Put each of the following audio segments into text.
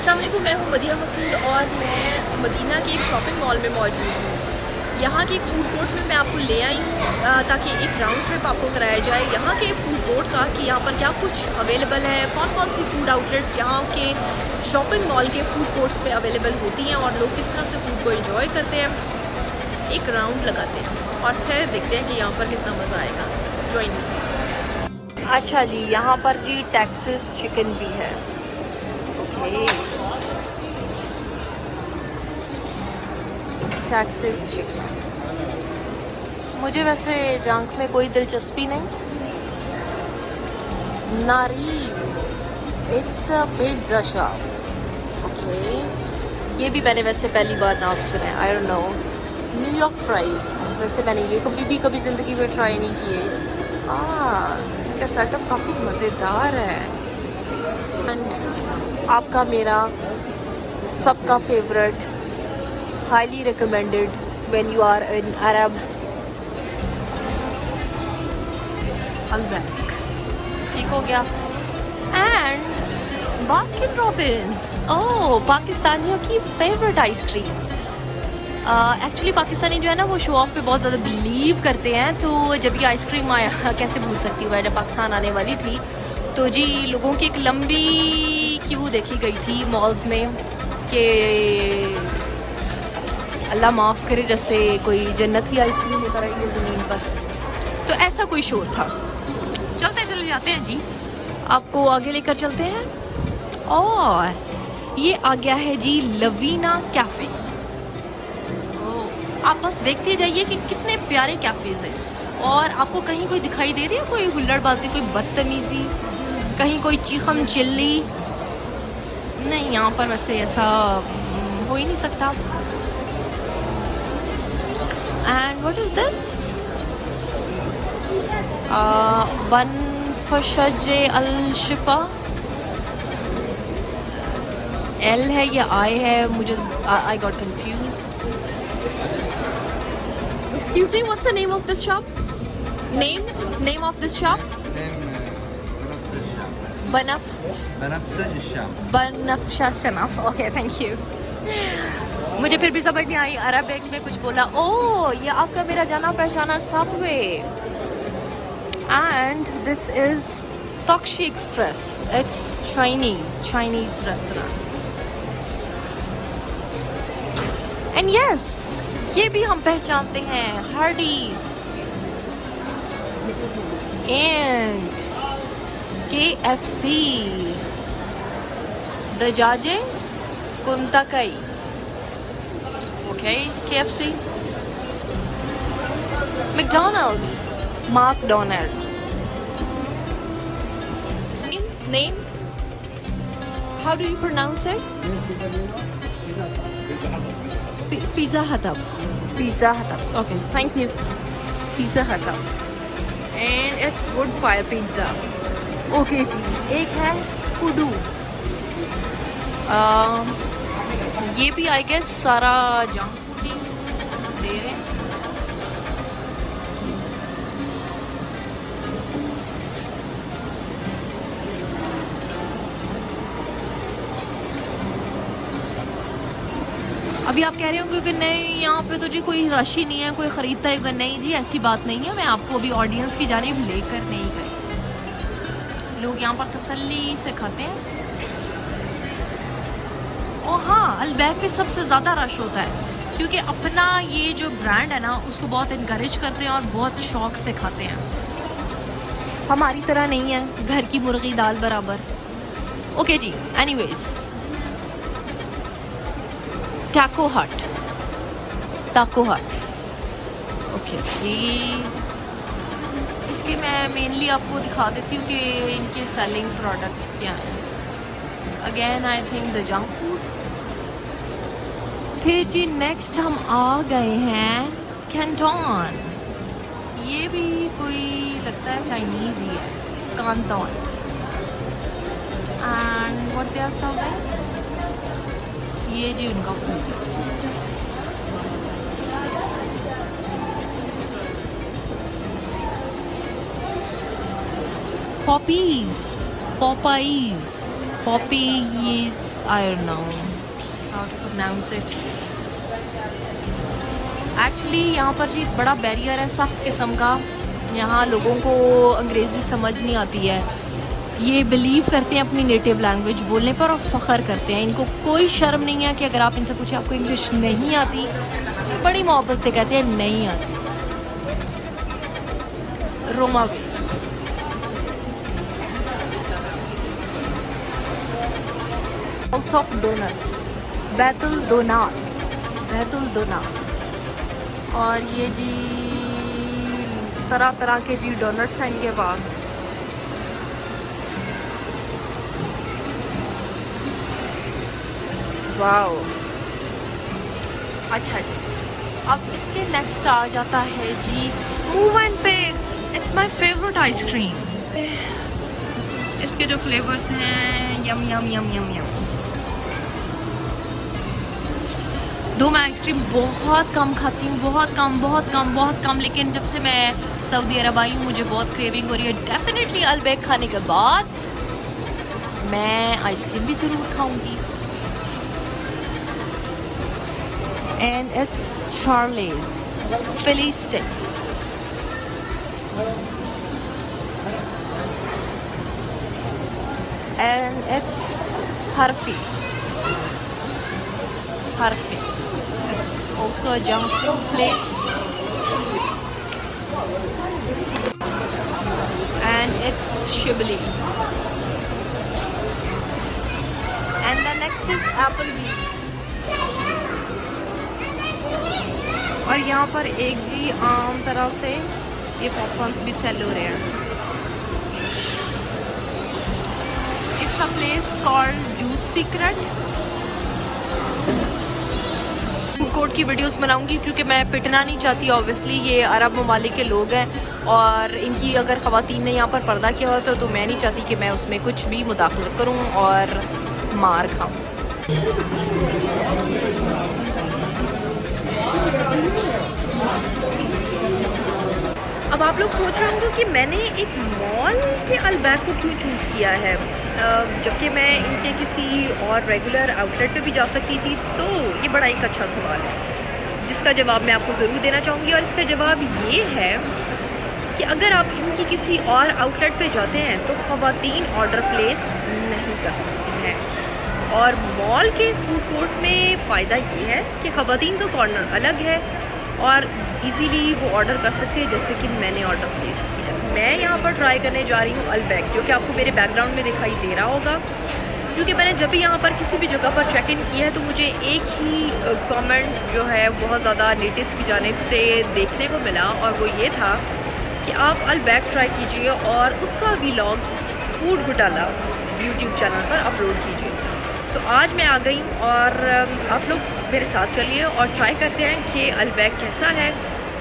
अस्सलाम वालेकुम, मैं हूँ मदीना मसूद और मैं मदीना के एक शॉपिंग मॉल में मौजूद हूँ। यहाँ के एक फूड कोर्ट में मैं आपको ले आई हूँ ताकि एक राउंड ट्रिप आपको कराया जाए यहाँ के फूड कोर्ट का कि यहाँ पर क्या कुछ अवेलेबल है, कौन कौन सी फूड आउटलेट्स यहाँ के शॉपिंग मॉल के फूड कोर्ट्स में अवेलेबल होती हैं और लोग किस तरह से फूड को इंजॉय करते हैं। एक राउंड लगाते हैं और फिर देखते हैं कि यहाँ पर कितना मज़ा आएगा। ज्वाइन। अच्छा जी, यहाँ पर जी टेक्सास चिकन भी है। Texas chicken. मुझे वैसे जंक में कोई दिलचस्पी नहीं। नारी it's a pizza shop. Okay, ये भी मैंने वैसे पहली बार नाम सुना है। I don't know. New York fries, वैसे मैंने ये कभी ज़िंदगी में ट्राई नहीं किए। इनका सेटअप काफ़ी मज़ेदार है। एंड आपका मेरा सबका favourite, highly recommended when you are in Arab, Albaik. ठीक हो गया। एंड बास्किन रॉबिन्स, ओह पाकिस्तानियों की फेवरेट आइसक्रीम। एक्चुअली पाकिस्तानी जो है ना वो शो ऑफ पे बहुत ज़्यादा बिलीव करते हैं। तो जब ये आइसक्रीम आया, कैसे भूल सकती हूँ मैं, जब पाकिस्तान आने वाली थी तो जी लोगों की एक लंबी क्यू देखी गई थी मॉल्स में कि अल्लाह माफ़ करे जैसे कोई जन्नत की आइसक्रीम उतर रही है ज़मीन पर। तो ऐसा कोई शोर था। चले जाते हैं जी, आपको आगे लेकर चलते हैं। और ये आ गया है जी लवीना कैफ़े। आप बस देखते जाइए कि कितने प्यारे कैफ़ेज़ हैं और आपको कहीं कोई दिखाई दे रही है कोई हुल्लड़बाजी, कोई बदतमीज़ी, कहीं कोई चीखम चिल्ली नहीं। यहाँ पर वैसे ऐसा हो ही नहीं सकता। And what is this? One फशज अल शिफा। एल है या आई है, मुझे I got confuse. Excuse me, what's the name of this shop? Name of this shop? Banafsha Shanaf. Okay, thank you. मुझे फिर भी समझ नहीं आई, अरबिक में कुछ बोला। ओह, ये आपका मेरा जाना पहचाना Subway. And this is Tokshi Express. It's Chinese restaurant. And yes, ये भी हम पहचानते हैं, हार्डीज एंड KFC, दजाजे कुंतकई। Okay, KFC, McDonald's, Name? How do you pronounce it? Pizza Hut. Okay, thank you. Pizza Hut. And it's wood fire pizza. Okay जी, एक है कुडू। ये भी आई गेस सारा जंक फूड ही दे रहे हैं। अभी आप कह रहे होंगे कि नहीं यहाँ पे तो जी कोई राशि नहीं है, कोई ख़रीदता है। नहीं जी, ऐसी बात नहीं है। मैं आपको अभी ऑडियंस की जानिब लेकर नहीं गई। लोग यहाँ पर तसल्ली से खाते हैं। और हाँ, अल्बैक पे सबसे ज़्यादा रश होता है क्योंकि अपना ये जो ब्रांड है ना उसको बहुत इनकरेज करते हैं और बहुत शौक़ से खाते हैं। हमारी तरह नहीं है घर की मुर्गी दाल बराबर। ओके जी, एनीवेज, टाको हट। ओके जी, इसके मैं मेनली आपको दिखा देती हूँ कि इनके सेलिंग प्रोडक्ट्स क्या हैं। Again I think the junk food. फिर जी नेक्स्ट हम आ गए हैं कैंटोन। ये भी कोई लगता है चाइनीज़ ही है, Canton. And what they are serving, ये जी उनका food. Popeyes. Poppies, I don't know how to pronounce it. Actually यहाँ पर जी बड़ा बैरियर है सख्त किस्म का। यहाँ लोगों को अंग्रेज़ी समझ नहीं आती है। ये बिलीव करते हैं अपनी नेटिव लैंग्वेज बोलने पर और फ़ख्र करते हैं। इनको कोई शर्म नहीं है कि अगर आप इनसे पूछें आपको इंग्लिश नहीं आती, बड़ी मोहब्बत से कहते हैं नहीं आती। रोमावे हाउस ऑफ डोनट्स, बैतुल दोनात। और ये जी तरह तरह के जी डोनट्स हैं इनके पास। वाओ, अच्छा जी। अब इसके नेक्स्ट आ जाता है जी मूवमेंटपिग। It's my favourite ice cream. इसके जो फ्लेवर्स हैं यम यम यम यम यम। दो मैं आइसक्रीम बहुत कम खाती हूँ, बहुत कम। लेकिन जब से मैं सऊदी अरब आई हूँ मुझे बहुत क्रेविंग हो रही है। डेफिनेटली अल्बैक खाने के बाद मैं आइसक्रीम भी ज़रूर खाऊंगी। And it's Charlie's Philly sticks. And it's Herfy. Also a junk food place, and it's Shibli. And the next is Applebee's. और यहाँ पर एक जी आम तरह से ये पॉपकॉर्न्स भी सेल हो रहे हैं। It's a place called Juice Secret. Code की वीडियोस बनाऊंगी क्योंकि मैं पिटना नहीं चाहती। ऑब्वियसली ये अरब ममालिक के लोग हैं और इनकी अगर ख़वातीन ने यहाँ पर पर्दा किया होता तो मैं नहीं चाहती कि मैं उसमें कुछ भी मुदाखलत करूँ और मार खाऊँ। अब आप लोग सोच रहे होंगे कि मैंने एक मॉल के अल्बैक को क्यों चूज़ किया है जबकि मैं इनके किसी और रेगुलर आउटलेट पे भी जा सकती थी। तो ये बड़ा एक अच्छा सवाल है जिसका जवाब मैं आपको ज़रूर देना चाहूँगी। और इसका जवाब ये है कि अगर आप इनकी किसी और आउटलेट पे जाते हैं तो ख़वातीन ऑर्डर प्लेस नहीं कर सकती हैं। और मॉल के फूड कोर्ट में फ़ायदा ये है कि ख़वातीन का कॉर्नर अलग है और इजीली वो ऑर्डर कर सकते हैं जैसे कि मैंने ऑर्डर प्लेस किया। मैं यहाँ पर ट्राई करने जा रही हूँ अल्बैक, जो कि आपको मेरे बैकग्राउंड में दिखाई दे रहा होगा। क्योंकि मैंने जब भी यहाँ पर किसी भी जगह पर चेक इन किया है तो मुझे एक ही कमेंट जो है बहुत ज़्यादा नेटिव्स की जानिब से देखने को मिला और वो ये था कि आप अल्बैक ट्राई कीजिए और उसका व्लॉग फूड घोटाला यूट्यूब चैनल पर अपलोड कीजिए। तो आज मैं आ गई हूँ और आप लोग मेरे साथ चलिए और ट्राई करते हैं कि अल्बैक कैसा है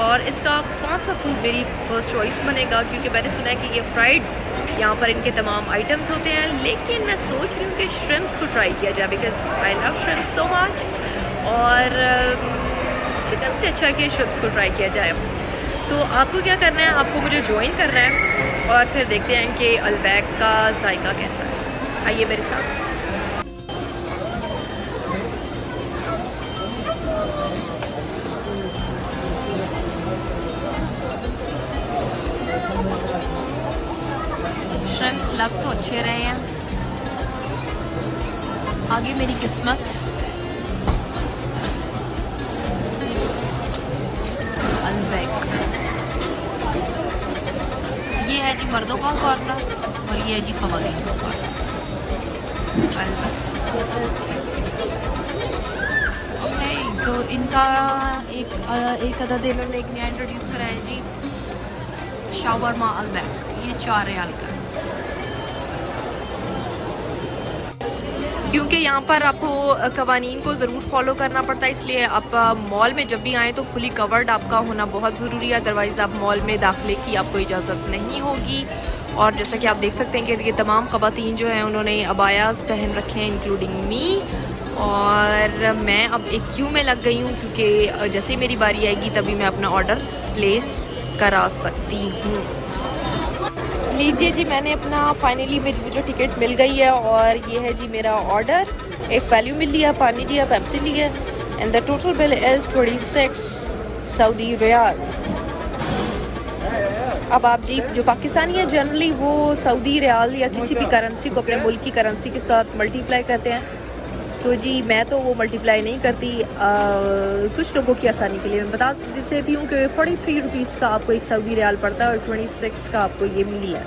और इसका कौन सा फूड मेरी फ़र्स्ट चॉइस बनेगा। क्योंकि मैंने सुना है कि ये फ्राइड यहाँ पर इनके तमाम आइटम्स होते हैं, लेकिन मैं सोच रही हूँ कि श्रिम्प्स को ट्राई किया जाए because I love shrimps so much. और चिकन से अच्छा कि श्रिम्प्स को ट्राई किया जाए। तो आपको क्या करना है, आपको मुझे ज्वाइन करना है और फिर देखते हैं कि अल्बैक का जायका कैसा है। आइए मेरे साथ। श्रिम्प्स लग तो अच्छे रहे हैं, आगे मेरी किस्मत। अल्बैक ये है जी मर्दों का कॉर्नर और ये है जी ख़वातीन का कॉर्नर। ओके, तो इनका एक अदद इन्होंने एक नया इंट्रोड्यूस कराया जी शावरमा अल्बैक। ये 4 रियाल का। क्योंकि यहाँ पर आपको कवानीन को ज़रूर फॉलो करना पड़ता है, इसलिए आप मॉल में जब भी आएँ तो फुली कवर्ड आपका होना बहुत ज़रूरी है। अदरवाइज़ आप मॉल में दाखिले की आपको इजाज़त नहीं होगी। और जैसा कि आप देख सकते हैं कि ये तमाम ख़वातीन जो हैं उन्होंने अबायाज़ पहन रखे हैं इंक्लूडिंग मी। और मैं अब एक क्यू में लग गई हूँ क्योंकि जैसे ही मेरी बारी आएगी तभी मैं अपना ऑर्डर प्लेस करा सकती हूँ। लीजिए जी, मैंने अपना फाइनली मेरी मुझे टिकट मिल गई है और ये है जी मेरा ऑर्डर। एक वैल्यू मिल लिया, पानी लिया, पेप्सी लिया and the total bill is 26 Saudi riyal. अब आप जी जो पाकिस्तानी है जनरली वो सऊदी रियाल या किसी भी करेंसी को अपने मुल्क की करेंसी के साथ मल्टीप्लाई करते हैं, तो जी मैं तो वो मल्टीप्लाई नहीं करती। कुछ लोगों की आसानी के लिए मैं बता देती हूँ कि 43 रुपीज़ का आपको एक सऊदी रियाल पड़ता है और 26 का आपको ये मील है,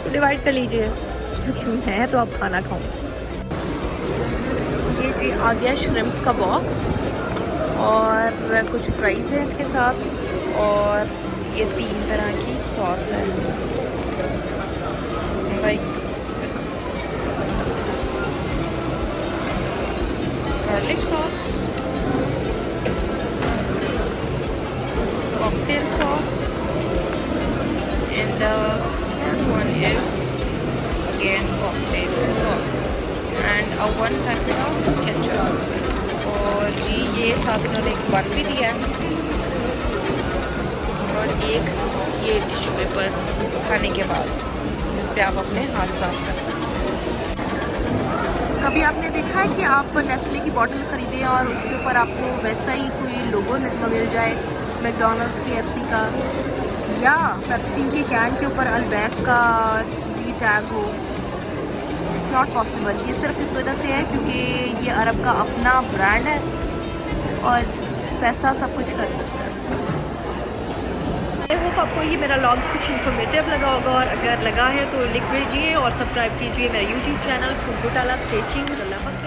तो डिवाइड कर लीजिए क्योंकि मैं तो अब खाना खाऊँ। ये जी आ गया श्रिम्प्स का बॉक्स और कुछ फ्राइज़ है इसके साथ और ये 3 तरह की सॉस है like garlic sauce, cocktail sauce and the third one is again cocktail sauce and a one packet of ketchup। और जी ये साथ इन्होंने एक बन भी दिया है और एक ये टिश्यू पेपर खाने के बाद इस पर आप अपने हाथ साफ कर सकते हैं। कभी आपने देखा है कि आप नेस्ले की बॉटल ख़रीदें और उसके ऊपर आपको वैसा ही कोई लोगो मिल जाए, मैकडॉनल्ड्स की एफसी का या पेप्सी के कैन के ऊपर अलबैक का जी टैग हो? It's not possible. ये सिर्फ इस वजह से है क्योंकि ये अरब का अपना ब्रांड है और पैसा सब कुछ कर सकता है। आई होप आपको ये मेरा व्लॉग कुछ इन्फॉर्मेटिव लगा होगा और अगर लगा है तो लिख भेजिए और सब्सक्राइब कीजिए मेरा YouTube channel food Ghotala. Stay tuned. अल्लाह हाफ़िज़।